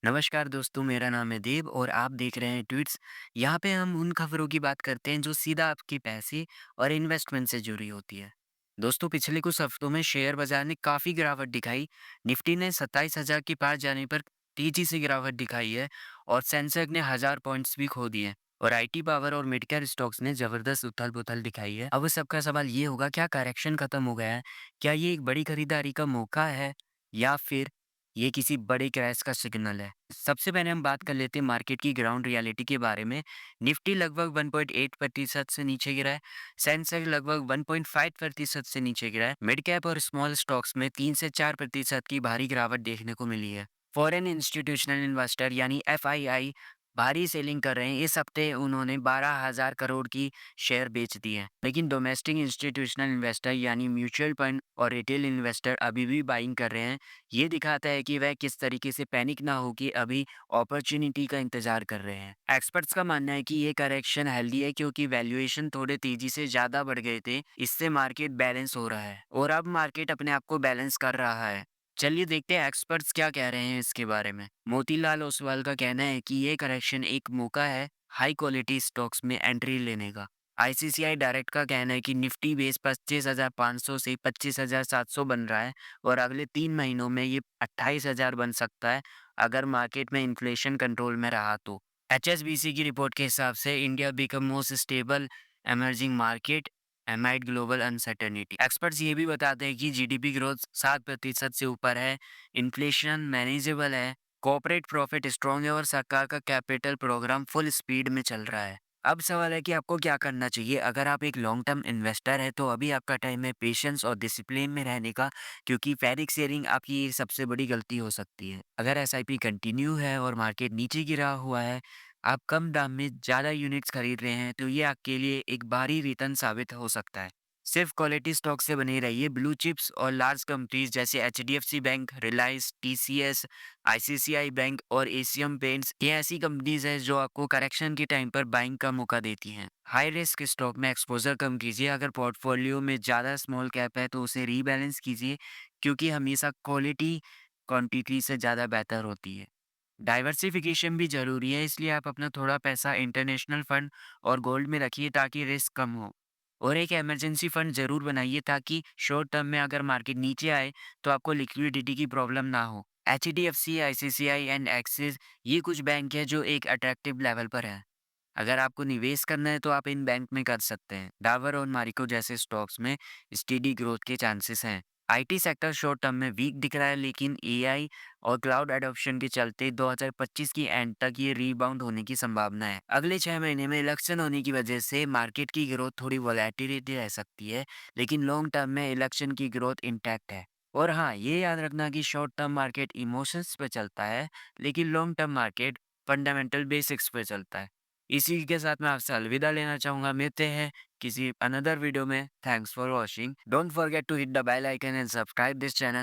नमस्कार दोस्तों, मेरा नाम है देव और आप देख रहे हैं ट्वीट्स। यहाँ पे हम उन खबरों की बात करते हैं जो सीधा आपके पैसे और इन्वेस्टमेंट से जुड़ी होती है। दोस्तों, पिछले कुछ हफ्तों में शेयर बाजार ने काफ़ी गिरावट दिखाई। निफ्टी ने 27,000 के पार जाने पर तेजी से गिरावट दिखाई है और सेंसेक्स ने 1,000 पॉइंट्स भी खो दिए। और आईटी पावर और मिड कैप स्टॉक्स ने जबरदस्त उथल पुथल दिखाई है। अब सबका सवाल ये होगा, क्या करेक्शन खत्म हो गया है? क्या ये एक बड़ी खरीदारी का मौका है या फिर ये किसी बड़े क्रैश का सिग्नल है? सबसे पहले हम बात कर लेते हैं मार्केट की ग्राउंड रियलिटी के बारे में। निफ्टी लगभग 1.8% से नीचे गिरा है। सेंसेक्स लगभग 1.5% से नीचे गिरा है। मिड कैप और स्मॉल स्टॉक्स में 3 से 4% की भारी गिरावट देखने को मिली है। फॉरेन इंस्टीट्यूशनल इन्वेस्टर यानी एफआईआई भारी सेलिंग कर रहे हैं। इस हफ्ते उन्होंने 12,000 करोड़ की शेयर बेच दिए हैं। लेकिन डोमेस्टिक इंस्टीट्यूशनल इन्वेस्टर यानी म्यूचुअल फंड और रिटेल इन्वेस्टर अभी भी बाइंग कर रहे हैं। ये दिखाता है कि वह किस तरीके से पैनिक ना हो कि अभी अपॉर्चुनिटी का इंतजार कर रहे हैं। एक्सपर्ट्स का मानना है कि ये करेक्शन हेल्दी है क्योंकि वैल्यूएशन थोड़े तेजी से ज्यादा बढ़ गए थे। इससे मार्केट बैलेंस हो रहा है और अब मार्केट अपने आप को बैलेंस कर रहा है। चलिए देखते हैं एक्सपर्ट्स क्या कह रहे हैं इसके बारे में। मोतीलाल ओसवाल का कहना है कि ये करेक्शन एक मौका है हाई क्वालिटी स्टॉक्स में एंट्री लेने का। आईसीसीआई डायरेक्ट का कहना है कि निफ्टी बेस 25,500 से 25,700 बन रहा है और अगले 3 महीनों में ये 28,000 बन सकता है अगर मार्केट में इन्फ्लेशन कंट्रोल में रहा तो। एचएसबीसी की रिपोर्ट के हिसाब से India become most stable emerging market amide global uncertainty. Experts ये भी बताते हैं कि जीडीपी ग्रोथ 7% से ऊपर है, इन्फ्लेशन मैनेजेबल है, कॉर्पोरेट प्रॉफिट स्ट्रॉन्ग है और सरकार का कैपिटल प्रोग्राम फुल स्पीड में चल रहा है। अब सवाल है कि आपको क्या करना चाहिए। अगर आप एक लॉन्ग टर्म इन्वेस्टर है तो अभी आपका टाइम है पेशेंस और डिसिप्लिन में रहने का, क्योंकि पैनिक सेलिंग आपकी ये सबसे बड़ी गलती हो सकती है। अगर एसआईपी कंटिन्यू है और मार्केट नीचे गिरा हुआ है, आप कम दाम में ज़्यादा यूनिट्स खरीद रहे हैं तो ये आपके लिए एक भारी रिटर्न साबित हो सकता है। सिर्फ क्वालिटी स्टॉक से बने रहिए। ब्लू चिप्स और लार्ज कंपनीज जैसे HDFC bank, Reliance, TCS, ICCI bank और एशियन पेंट्स, ये ऐसी कंपनीज हैं जो आपको करेक्शन के टाइम पर बाइंग का मौका देती हैं। हाई रिस्क स्टॉक में एक्सपोजर कम कीजिए। अगर पोर्टफोलियो में ज़्यादा स्मॉल कैप है तो उसे रीबैलेंस कीजिए, क्योंकि हमेशा क्वालिटी क्वांटिटी से ज़्यादा बेहतर होती है। डाइवर्सिफिकेशन भी ज़रूरी है, इसलिए आप अपना थोड़ा पैसा इंटरनेशनल फंड और गोल्ड में रखिए ताकि रिस्क कम हो। और एक इमरजेंसी फंड ज़रूर बनाइए ताकि शॉर्ट टर्म में अगर मार्केट नीचे आए तो आपको लिक्विडिटी की प्रॉब्लम ना हो। एचडीएफसी, आईसीसीआई एंड एक्सिस, ये कुछ बैंक है जो एक अट्रैक्टिव लेवल पर है। अगर आपको निवेश करना है तो आप इन बैंक में कर सकते हैं। डाबर और मारिको जैसे स्टॉक्स में स्टेडी ग्रोथ के चांसेस हैं। आईटी सेक्टर शॉर्ट टर्म में वीक दिख रहा है, लेकिन एआई और क्लाउड एडॉप्शन के चलते 2025 की एंड तक ये रीबाउंड होने की संभावना है। अगले 6 महीने में इलेक्शन होने की वजह से मार्केट की ग्रोथ थोड़ी वॉलेटिलिटी रह सकती है, लेकिन लॉन्ग टर्म में इलेक्शन की ग्रोथ इंटैक्ट है। और हाँ, ये याद रखना कि शॉर्ट टर्म मार्केट इमोशंस पे चलता है, लेकिन long term market fundamental basics पे चलता है। इसी के साथ मैं आपसे अलविदा लेना चाहूँगा। मिलते हैं किसी अनदर वीडियो में। Thanks for watching. Don't forget to hit the bell icon and subscribe this channel.